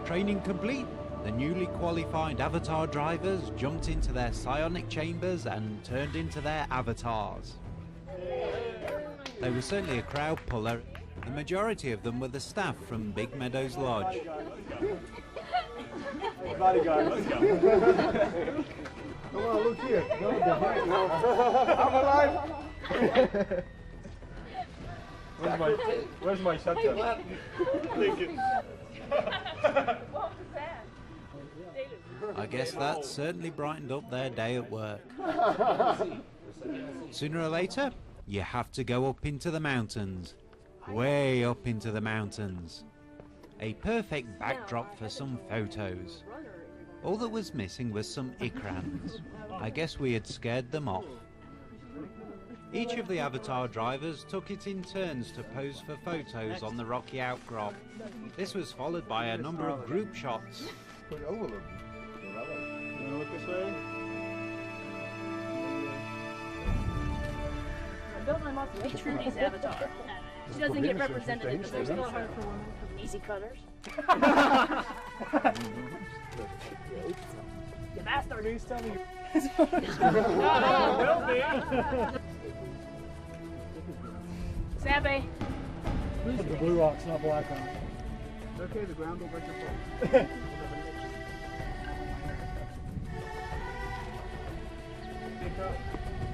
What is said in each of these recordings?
Training complete, the newly qualified avatar drivers jumped into their psionic chambers and turned into their avatars. They were certainly a crowd puller. The majority of them were the staff from Big Meadows Lodge. Body guard, let's go. Come on, look here. No. I'm alive. Where's my shotgun? I guess that certainly brightened up their day at work. Sooner or later, you have to go up into the mountains. Way up into the mountains. A perfect backdrop for some photos. All that was missing was some ikrans. I guess we had scared them off. Each of the avatar drivers took it in turns to pose for photos on the rocky outcrop. This was followed by a number of group shots. Put over them. You wanna look this way? I built my mom to be Trudy's avatar. She doesn't get represented because there's no hard for women from easy cutters. You bastard! Please tell me. Will be. Sappy. The blue rocks, not black rocks. Okay, the ground will break your fall.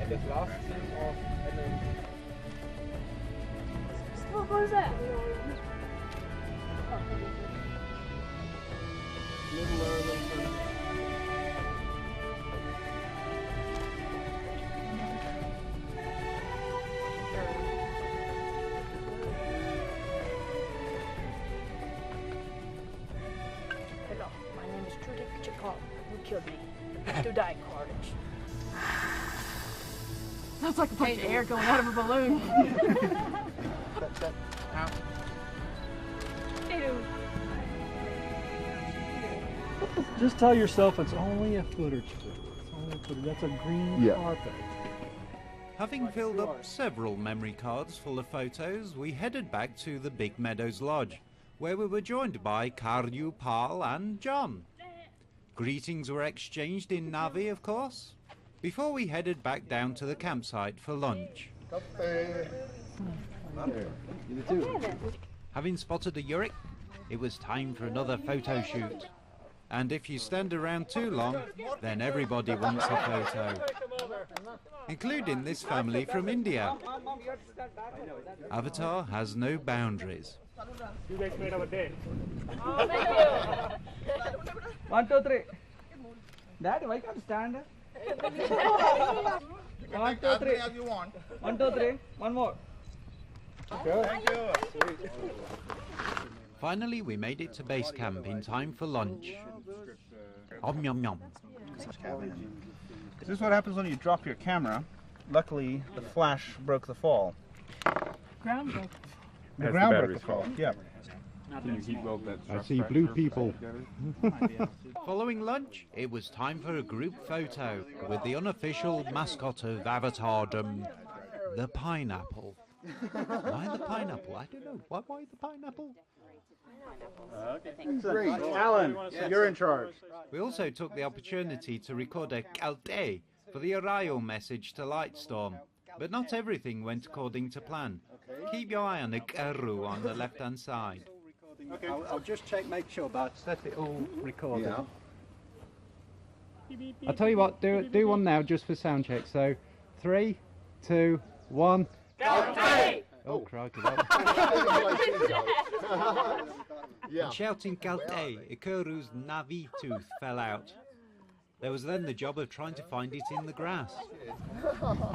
And the glass off, and then. What was that? Little lower, little further. Hello, my name is Trudy Chacon. Who killed me? To die, Carnage. Sounds like a bunch of air going out of a balloon. Out. Ew. Just tell yourself it's only a foot or two. It's only a foot. That's a green carpet. Having filled up several memory cards full of photos, we headed back to the Big Meadows Lodge, where we were joined by Karyu, Pal and John. Greetings were exchanged in Na'vi, of course, before we headed back down to the campsite for lunch. Having spotted a Yurik, it was time for another photo shoot. And if you stand around too long, then everybody wants a photo. Including this family from India. Avatar has no boundaries. You guys made our day. Oh, thank you. 1, 2, 3. Daddy, why can't you stand? 1, 2, 3. 1, 2, 3. One more. Thank you. Finally, we made it to base camp in time for lunch. Om yum yum. This is what happens when you drop your camera. Luckily, the flash broke the fall. Ground broke. The ground broke the fall. Yeah. I see blue people. Following lunch, it was time for a group photo with the unofficial mascot of Avatardom, the pineapple. Why the pineapple? I don't know. Why the pineapple? Great. Alan, you're in charge. We also took the opportunity to record a kalte for the Arayo message to Lightstorm. But not everything went according to plan. Keep your eye on the Karu on the left-hand side. Okay. I'll just check, make sure, but set it all recorded. Yeah. I'll tell you what, do one now just for sound check. So, 3, 2, 1. Kalte! Oh, crikey. And shouting Kalte, Ikuru's Na'vi tooth fell out. There was then the job of trying to find it in the grass.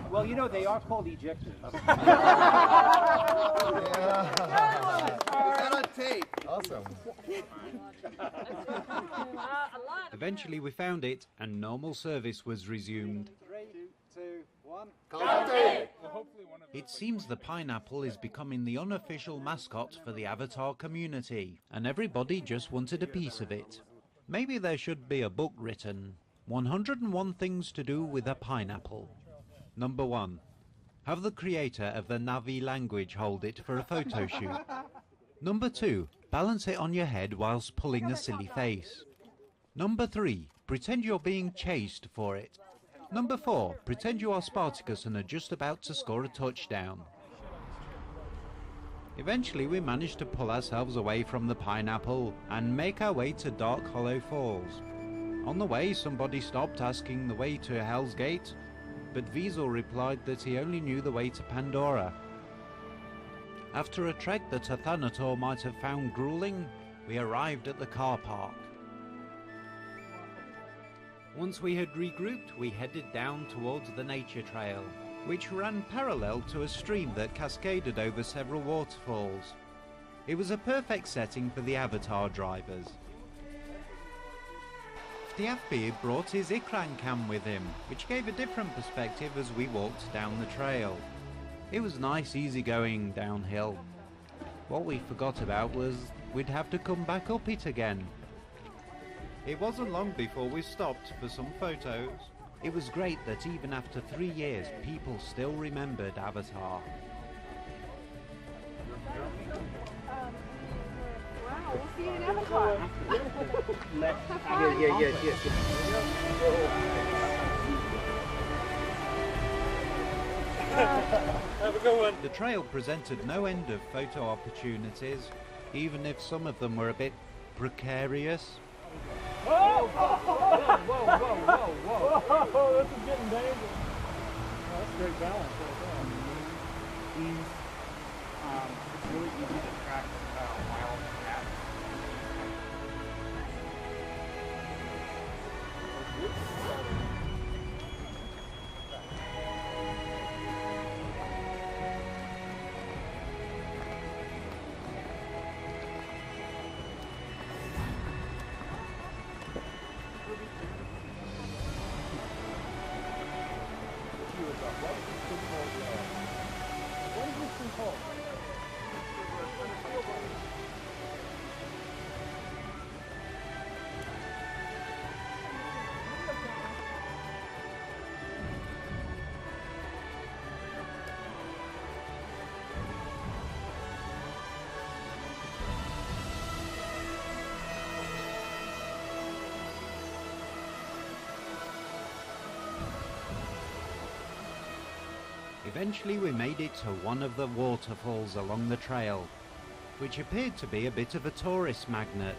Well, you know, they are called ejectors. Awesome. Eventually we found it and normal service was resumed. 3, 2, 1. It seems the pineapple is becoming the unofficial mascot for the Avatar community, and everybody just wanted a piece of it. Maybe there should be a book written, 101 Things to Do with a Pineapple. Number 1. Have the creator of the Na'vi language hold it for a photo shoot. Number 2. Balance it on your head whilst pulling a silly face. Number 3. Pretend you're being chased for it. Number 4. Pretend you are Spartacus and are just about to score a touchdown. Eventually we managed to pull ourselves away from the pineapple and make our way to Dark Hollow Falls. On the way, somebody stopped asking the way to Hell's Gate, but Wiesel replied that he only knew the way to Pandora. After a trek that a Thanator might have found grueling, we arrived at the car park. Once we had regrouped, we headed down towards the nature trail, which ran parallel to a stream that cascaded over several waterfalls. It was a perfect setting for the Avatar drivers. Stiafby brought his Ikran cam with him, which gave a different perspective as we walked down the trail. It was nice, easy going downhill. What we forgot about was we'd have to come back up it again. It wasn't long before we stopped for some photos. It was great that even after 3 years, people still remembered Avatar. Wow, we'll see you in Avatar. Yes. Have a good one. The trail presented no end of photo opportunities, even if some of them were a bit precarious. Whoa, this is getting dangerous. Oh, that's great balance right there. It's really easy to track wild cats. Eventually we made it to one of the waterfalls along the trail, which appeared to be a bit of a tourist magnet.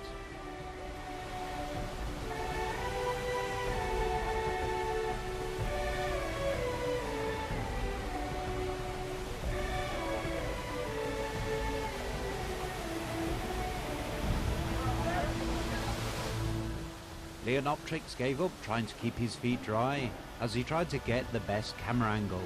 Leonoptrix gave up trying to keep his feet dry as he tried to get the best camera angle.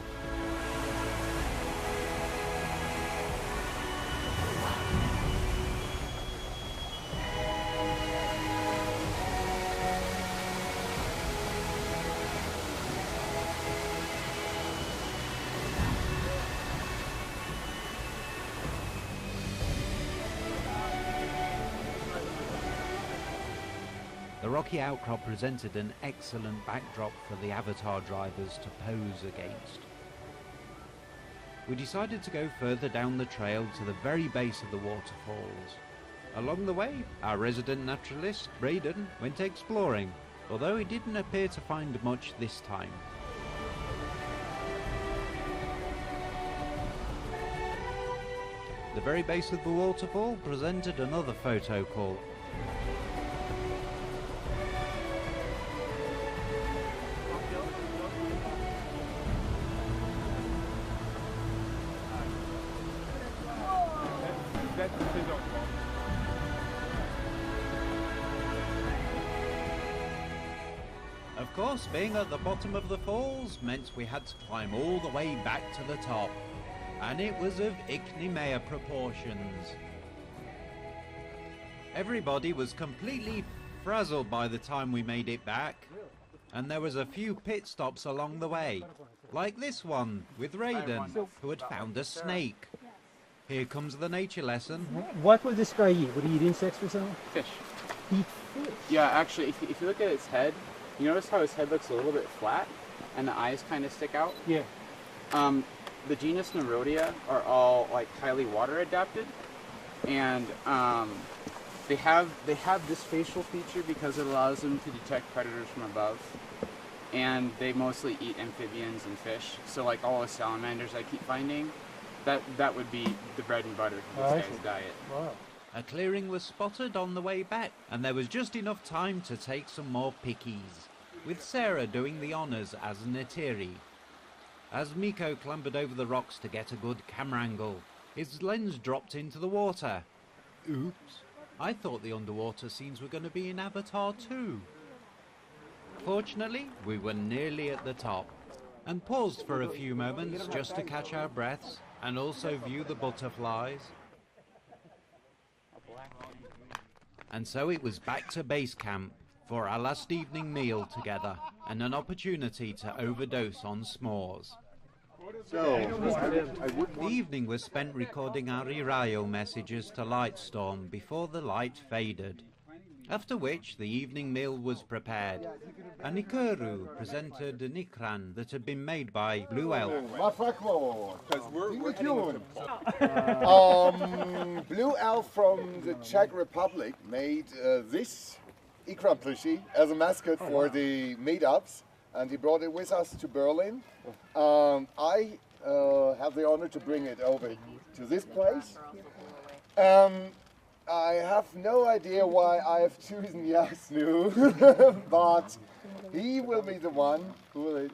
The rocky outcrop presented an excellent backdrop for the Avatar drivers to pose against. We decided to go further down the trail to the very base of the waterfalls. Along the way, our resident naturalist, Braden, went exploring, although he didn't appear to find much this time. The very base of the waterfall presented another photo call. Of course, being at the bottom of the falls meant we had to climb all the way back to the top, and it was of Ichneumea proportions. Everybody was completely frazzled by the time we made it back, and there was a few pit stops along the way, like this one with Raiden, who had found a snake. Here comes the nature lesson. What would this guy eat? Would he eat insects or something? Fish. Eat fish? Yeah, actually, if you look at its head, you notice how his head looks a little bit flat and the eyes kind of stick out? Yeah. The genus Nerodia are all like highly water adapted. and they have this facial feature because it allows them to detect predators from above, and they mostly eat amphibians and fish. So like all the salamanders I keep finding, that would be the bread and butter for this guy's diet. Wow. A clearing was spotted on the way back, and there was just enough time to take some more pickies, with Sarah doing the honours as Netiri. As Miko clambered over the rocks to get a good camera angle, his lens dropped into the water. Oops. I thought the underwater scenes were going to be in Avatar 2. Fortunately, we were nearly at the top, and paused for a few moments just to catch our breaths, and also view the butterflies. And so it was back to base camp for our last evening meal together, and an opportunity to overdose on s'mores. The evening was spent recording our Irayo messages to Lightstorm before the light faded, after which the evening meal was prepared, and Ikuru presented an ikran that had been made by Blue Elf. Blue Elf from the Czech Republic made this ikran plushie as a mascot for the meetups, and he brought it with us to Berlin. I have the honor to bring it over to this place. I have no idea why I have chosen Jasnu, but he will be the one who will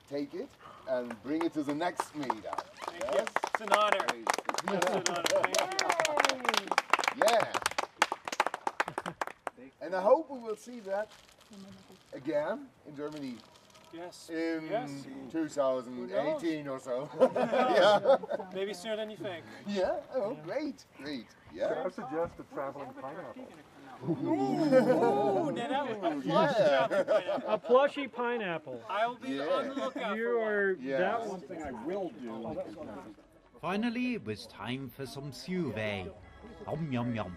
take it and bring it to the next meetup. Yes? It's an honor. It's an honor. Thank you. Yeah. And I hope we will see that again in Germany. Yes. In Yes. 2018 or so. Yeah. Maybe sooner than you think. Yeah. Oh, great. Great. Yeah. I suggest a traveling pineapple. Ooh, now that was Yeah. A plushy pineapple. I'll be on the lookout You for one. are Yeah. that one thing I will do. Finally, it was time for some suve. Yum yum yum.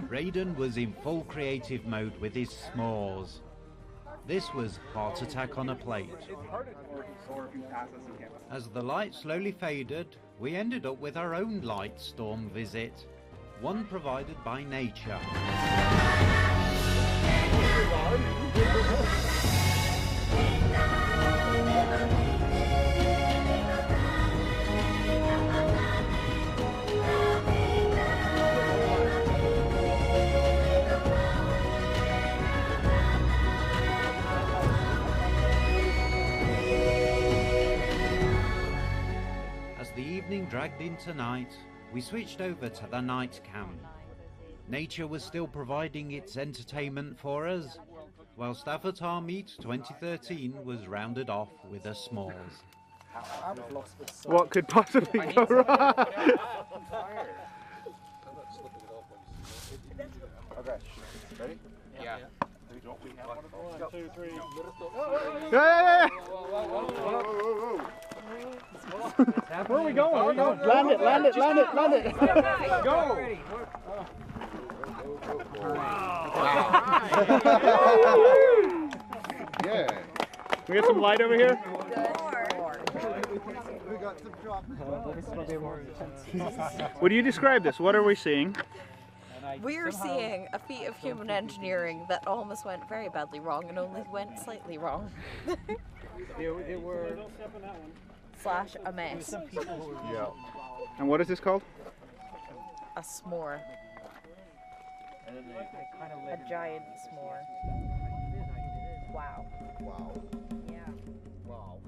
Raiden was in full creative mode with his s'mores. This was heart attack on a plate. As the light slowly faded, we ended up with our own light storm visit, one provided by nature. Dragged into night, we switched over to the night cam. Nature was still providing its entertainment for us, whilst AvatarMeet 2013 was rounded off with a s'mores. What could possibly go wrong? Okay. Ready? Yeah. 1, 2, 3. Hey! Where are we going? Land it, land it, land it, land it. Go! Yeah. We got some light over here? Would you describe this? What are we seeing? We're seeing a feat of human engineering that almost went very badly wrong and only went slightly wrong. They were Slash a mess. Yeah. And what is this called? A s'more. A giant s'more. Wow. Wow. Yeah. Wow.